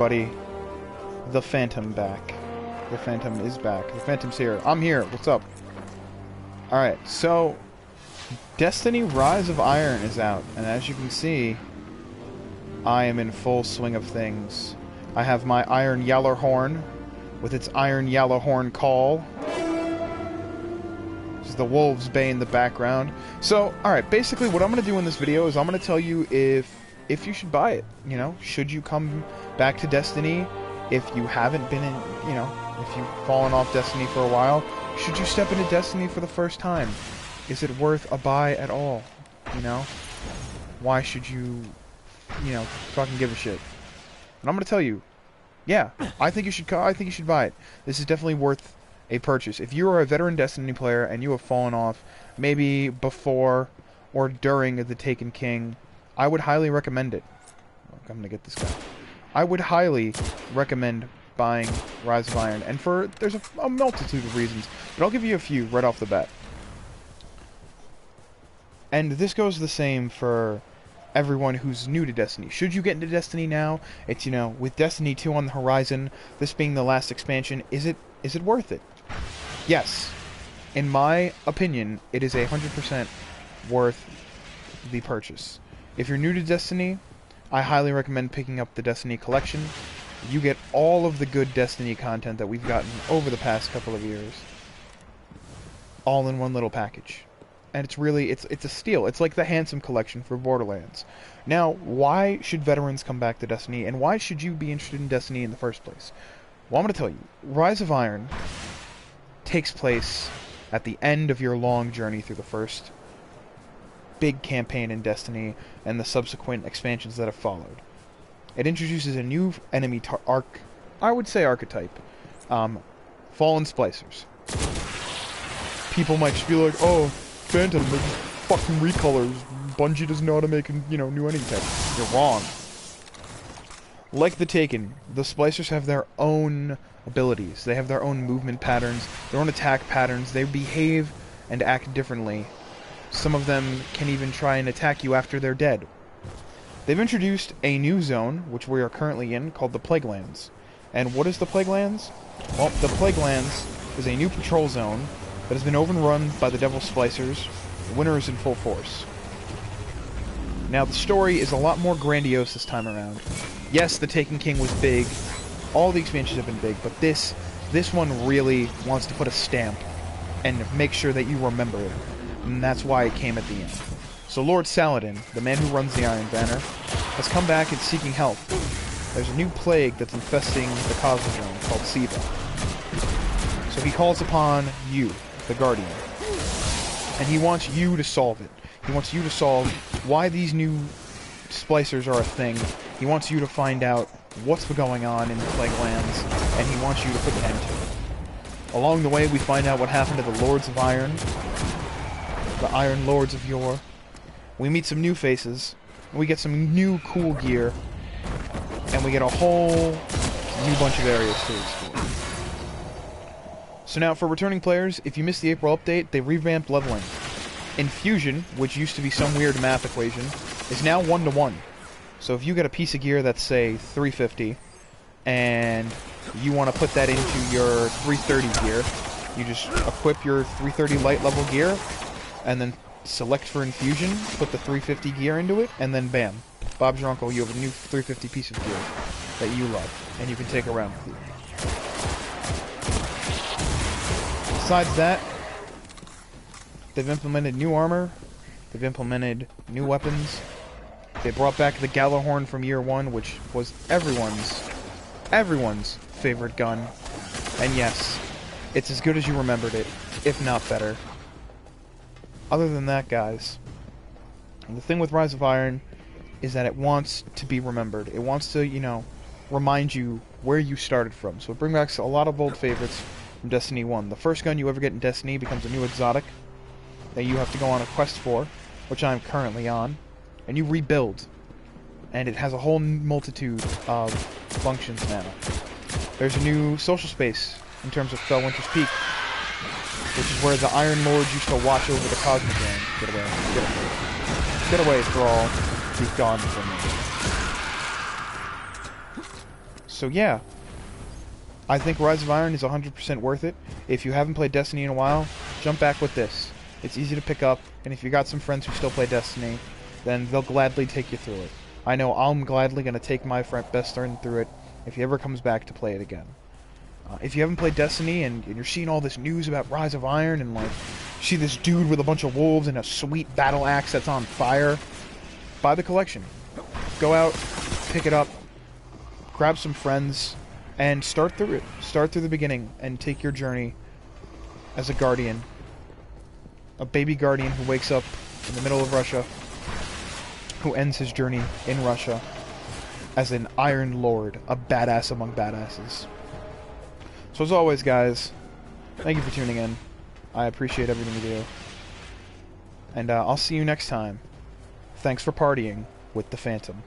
Buddy, the Phantom back. The Phantom is back. The Phantom's here. I'm here. What's up? Alright, so Destiny Rise of Iron is out, and as you can see, I am in full swing of things. I have my Iron Yallarhorn with its Iron Yallarhorn call. This is the Wolves Bay in the background. So, alright, basically what I'm going to do in this video is I'm going to tell you if you should buy it. You know, should you come back to Destiny if you haven't been in, you know, if you've fallen off Destiny for a while. Should you step into Destiny for the first time? Is it worth a buy at all? You know? Why should you, you know, fucking give a shit? And I'm gonna tell you, yeah, I think you should buy it. This is definitely worth a purchase. If you are a veteran Destiny player and you have fallen off, maybe before or during the Taken King, I would highly recommend it. I'm gonna get this guy. I would highly recommend buying Rise of Iron, and there's a multitude of reasons, but I'll give you a few right off the bat. And this goes the same for everyone who's new to Destiny. Should you get into Destiny now? It's, you know, with Destiny 2 on the horizon, this being the last expansion, is it worth it? Yes. In my opinion, it is 100% worth the purchase. If you're new to Destiny, I highly recommend picking up the Destiny Collection. You get all of the good Destiny content that we've gotten over the past couple of years, all in one little package. And it's really, it's a steal. It's like the Handsome Collection for Borderlands. Now, why should veterans come back to Destiny, and why should you be interested in Destiny in the first place? Well, I'm going to tell you. Rise of Iron takes place at the end of your long journey through the first big campaign in Destiny and the subsequent expansions that have followed. It introduces a new enemy archetype. Fallen Splicers. People might just be like, oh, Phantom, they're just fucking recolors. Bungie doesn't know how to make, you know, new enemy types. You're wrong. Like the Taken, the Splicers have their own abilities. They have their own movement patterns, their own attack patterns. They behave and act differently. Some of them can even try and attack you after they're dead. They've introduced a new zone, which we are currently in, called the Plaguelands. And what is the Plaguelands? Well, the Plaguelands is a new patrol zone that has been overrun by the Devil Splicers. The winter is in full force. Now, the story is a lot more grandiose this time around. Yes, the Taken King was big. All the expansions have been big, but this one really wants to put a stamp and make sure that you remember it. And that's why it came at the end. So Lord Saladin, the man who runs the Iron Banner, has come back and seeking help. There's a new plague that's infesting the Cosmodrome called Siva. So he calls upon you, the Guardian, and he wants you to solve it. He wants you to solve why these new splicers are a thing. He wants you to find out what's going on in the Plaguelands, and he wants you to put an end to it. Along the way, we find out what happened to the Lords of Iron, the Iron Lords of yore. We meet some new faces, we get some new cool gear, and we get a whole new bunch of areas to explore. So now, for returning players, if you missed the April update, they revamped leveling. Infusion, which used to be some weird math equation, is now 1-to-1. So if you get a piece of gear that's, say, 350, and you want to put that into your 330 gear, you just equip your 330 light level gear, and then select for infusion, put the 350 gear into it, and then bam. Bob's your uncle, you have a new 350 piece of gear that you love, and you can take around with you. Besides that, they've implemented new armor, they've implemented new weapons, they brought back the Gjallarhorn from year 1, which was everyone's favorite gun, and yes, it's as good as you remembered it, if not better. Other than that, guys, the thing with Rise of Iron is that it wants to be remembered. It wants to, you know, remind you where you started from. So it brings back a lot of old favorites from Destiny 1. The first gun you ever get in Destiny becomes a new exotic that you have to go on a quest for, which I'm currently on, and you rebuild. And it has a whole multitude of functions now. There's a new social space in terms of Felwinter's Peak, which is where the Iron Lords used to watch over the Cosmodrome. Get away. Get away. Get away, Thrall. Be gone from me. So yeah, I think Rise of Iron is 100% worth it. If you haven't played Destiny in a while, jump back with this. It's easy to pick up, and if you got some friends who still play Destiny, then they'll gladly take you through it. I know I'm gladly going to take my best friend through it if he ever comes back to play it again. If you haven't played Destiny and you're seeing all this news about Rise of Iron and like see this dude with a bunch of wolves and a sweet battle axe that's on fire, buy the collection. Go out, pick it up, grab some friends, and start through it. Start through the beginning and take your journey as a guardian. A baby guardian who wakes up in the middle of Russia, who ends his journey in Russia as an Iron Lord, a badass among badasses. So as always, guys, thank you for tuning in. I appreciate everything you do. And I'll see you next time. Thanks for partying with the Phantom.